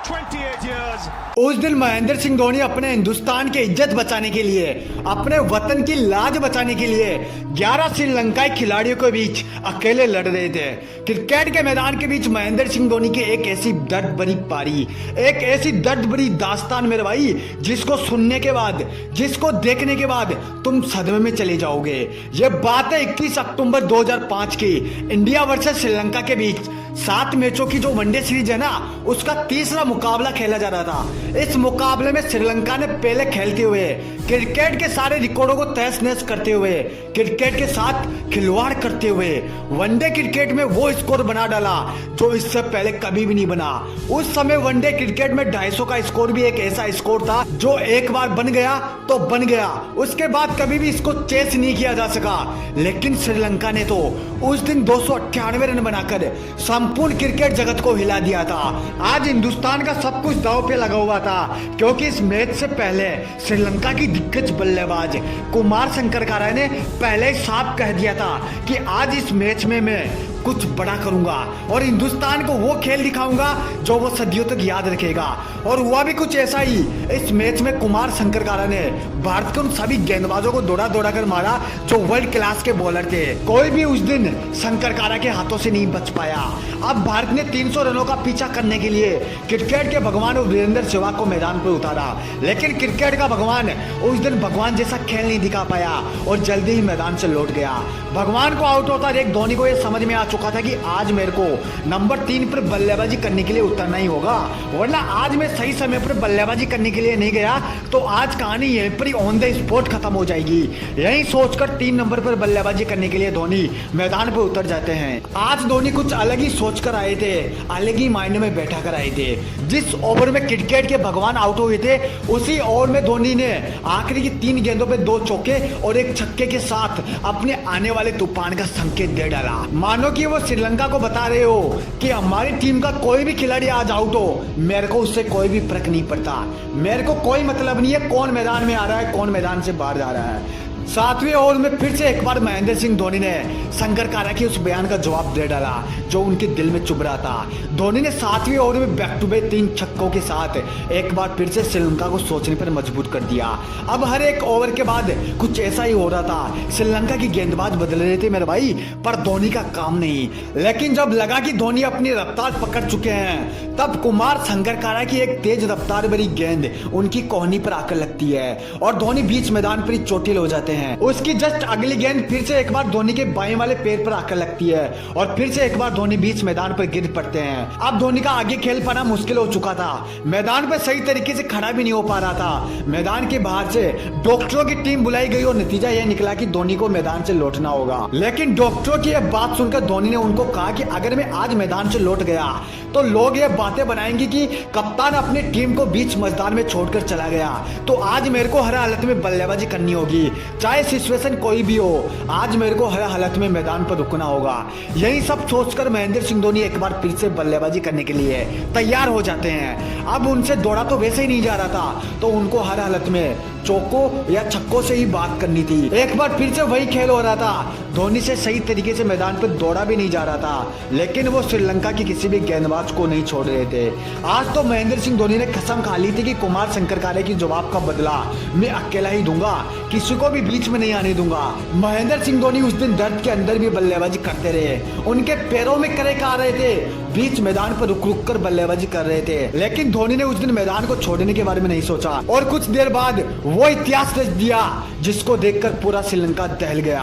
28 years. उस दिन महेंद्र सिंह धोनी अपने हिंदुस्तान की इज्जत बचाने के लिए, अपने वतन की लाज बचाने के लिए 11 श्रीलंकाई खिलाड़ियों के बीच अकेले लड़ रहे थे। क्रिकेट के मैदान के बीच महेंद्र सिंह धोनी की एक ऐसी दर्द भरी पारी, एक ऐसी दर्द भरी दास्तान मेरे भाई, जिसको सुनने के बाद, जिसको देखने के बाद तुम सदमे में चले जाओगे। ये बात है 21 अक्टूबर 2005 की, इंडिया वर्सेस श्रीलंका के बीच 7 मैचों की जो वनडे सीरीज है ना, उसका तीसरा मुकाबला खेला जा रहा था। इस मुकाबले में श्रीलंका ने पहले खेलते हुए क्रिकेट के सारे रिकॉर्डों को तहस नहस करते हुए, क्रिकेट के साथ खिलवाड़ करते हुए वनडे क्रिकेट में वो स्कोर बना डाला जो इससे पहले कभी भी नहीं बना। उस समय वनडे क्रिकेट में 250 का स्कोर भी एक ऐसा स्कोर था जो एक बार बन गया तो बन गया, उसके बाद कभी भी इसको चेस नहीं किया जा सका। लेकिन श्रीलंका ने तो उस दिन 298 रन बनाकर संपूर्ण क्रिकेट जगत को हिला दिया था। आज हिंदुस्तान का सब कुछ दांव पे लगा हुआ था, क्योंकि इस मैच से पहले श्रीलंका की दिग्गज बल्लेबाज कुमार संगकारा ने पहले ही साफ कह दिया था कि आज इस मैच में मैं कुछ बड़ा करूंगा और हिंदुस्तान को वो खेल दिखाऊंगा जो वो सदियों तक याद रखेगा। और हुआ भी कुछ ऐसा ही। इस मैच में कुमार संगकारा ने भारत के उन सभी गेंदबाजों को दौड़ा दौड़ा कर मारा जो वर्ल्ड क्लास के बॉलर थे। कोई भी उस दिन संगकारा के हाथों से नहीं बच पाया। अब भारत ने 300 रनों का पीछा करने के लिए क्रिकेट के भगवान वीरेंद्र सहवाग को मैदान पर उतारा, लेकिन क्रिकेट का भगवान उस दिन भगवान जैसा खेल नहीं दिखा पाया और जल्दी ही मैदान से लौट गया। भगवान को आउट होता देख धोनी को यह समझ में आ चुका था कि आज मेरे को नंबर 3 पर बल्लेबाजी करने के लिए उतरना ही होगा, वरना आज मैं सही समय पर बल्लेबाजी करने के लिए नहीं गया तो आज कहानी यहीं पर ही ऑन द स्पॉट खत्म हो जाएगी। यही सोचकर 3 नंबर पर बल्लेबाजी करने के लिए धोनी मैदान पर उतर जाते हैं। आज धोनी कुछ अलग ही सोच कर आए थे, अलग ही मायने में बैठा कर आए थे। जिस ओवर में क्रिकेट के भगवान आउट हुए थे, उसी ओवर में धोनी ने आखिरी की 3 गेंदों पे 2 चौके और 1 छक्के के साथ अपने आने वाले तूफान का संकेत दे डाला। मानो कि वो श्रीलंका को बता रहे हो कि हमारी टीम का कोई भी खिलाड़ी आज आउट हो, मेरे को उससे कोई भी फर्क नहीं पड़ता, मेरे को कोई मतलब नहीं है कौन मैदान में आ रहा है, कौन मैदान से बाहर जा रहा है। 7वें ओवर में फिर से एक बार महेंद्र सिंह धोनी ने संगकारा के उस बयान का जवाब दे डाला जो उनके दिल में चुभ रहा था। धोनी ने 7वें ओवर में बैक टू बैक 3 छक्कों के साथ एक बार फिर से श्रीलंका को सोचने पर मजबूर कर दिया। अब हर एक ओवर के बाद कुछ ऐसा ही हो रहा था। श्रीलंका की गेंदबाज बदल रहे थे मेरे भाई, पर धोनी का काम नहीं। लेकिन जब लगा कि धोनी अपनी रफ्तार पकड़ चुके हैं, तब कुमार संगकारा की एक तेज रफ्तार भरी गेंद उनकी कोहनी पर आकर लगती है और धोनी बीच मैदान पर ही चोटिल हो जाते हैं। उसकी जस्ट अगली गेंद फिर से एक बार धोनी के बाएं वाले पैर पर आकर लगती है और फिर से एक बार धोनी बीच मैदान पर गिर पड़ते हैं। अब धोनी का आगे खेल पाना मुश्किल हो चुका था, मैदान पर सही तरीके से खड़ा भी नहीं हो पा रहा था। मैदान के बाहर से डॉक्टरों की टीम बुलाई गई और नतीजा यह निकला कि धोनी को मैदान से लौटना होगा। लेकिन डॉक्टरों की यह बात सुनकर धोनी ने उनको कहा कि अगर मैं आज मैदान से लौट गया तो लोग ये बातें बनाएंगे कि कप्तान अपनी टीम को बीच मैदान में छोड़कर चला गया। तो आज मेरे को हर हालत में बल्लेबाजी करनी होगी, चाहे सिचुएशन कोई भी हो, आज मेरे को हर हालत में मैदान पर रुकना होगा। यही सब सोचकर महेंद्र सिंह धोनी एक बार फिर से बल्लेबाजी करने के लिए तैयार हो जाते हैं। अब उनसे दौड़ा तो वैसे ही नहीं जा रहा था, तो उनको हर हालत में चौकों या छक्कों से ही बात करनी थी। एक बार फिर से वही खेल हो रहा था, धोनी से सही तरीके से मैदान पर दौड़ा भी नहीं जा रहा था, लेकिन वो श्रीलंका की किसी भी गेंदबाज को नहीं छोड़ रहे थे। आज तो महेंद्र सिंह धोनी ने कसम खा ली थी कि कुमार संगकारा की जवाब का बदला मैं अकेला ही दूंगा, किसी को भी बीच में नहीं आने दूंगा। महेंद्र सिंह धोनी उस दिन दर्द के अंदर भी बल्लेबाजी करते रहे, उनके पैरों में क्रैक आ रहे थे, बीच मैदान पर रुक रुक कर बल्लेबाजी कर रहे थे। लेकिन धोनी ने उस दिन मैदान को छोड़ने के बारे में नहीं सोचा और कुछ देर बाद वो इतिहास रच दिया जिसको देखकर पूरा श्रीलंका दहल गया।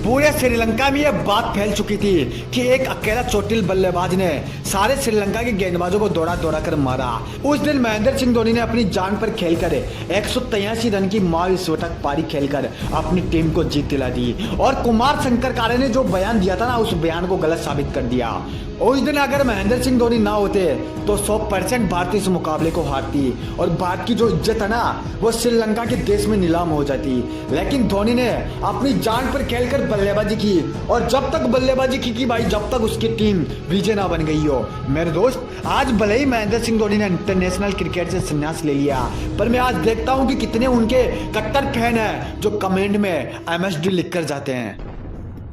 पूरे श्रीलंका में यह बात फैल चुकी थी कि एक अकेला चोटिल बल्लेबाज ने सारे श्रीलंका के गेंदबाजों को दौड़ा दौड़ा कर मारा। उस दिन महेंद्र सिंह धोनी ने अपनी जान पर खेलकर 183 रन की महाविस्फोटक पारी खेलकर अपनी टीम को जीत दिला दी और कुमार संगकारा ने जो बयान दिया था ना, उस बयान को गलत साबित कर दिया। उस दिन अगर महेंद्र सिंह धोनी ना होते तो 100% भारत इस मुकाबले को हारती और भारत की जो इज्जत है ना, वो श्रीलंका के देश में नीलाम हो जाती। लेकिन धोनी ने अपनी जान पर खेलकर बल्लेबाजी की और जब तक बल्लेबाजी की कि भाई जब तक उसकी टीम विजय ना बन गई हो। मेरे दोस्त, आज भले ही महेंद्र सिंह धोनी ने इंटरनेशनल क्रिकेट से संन्यास ले लिया, पर मैं आज देखता हूँ कि कितने उनके कट्टर फैन हैं जो कमेंट में MSD लिख कर जाते हैं।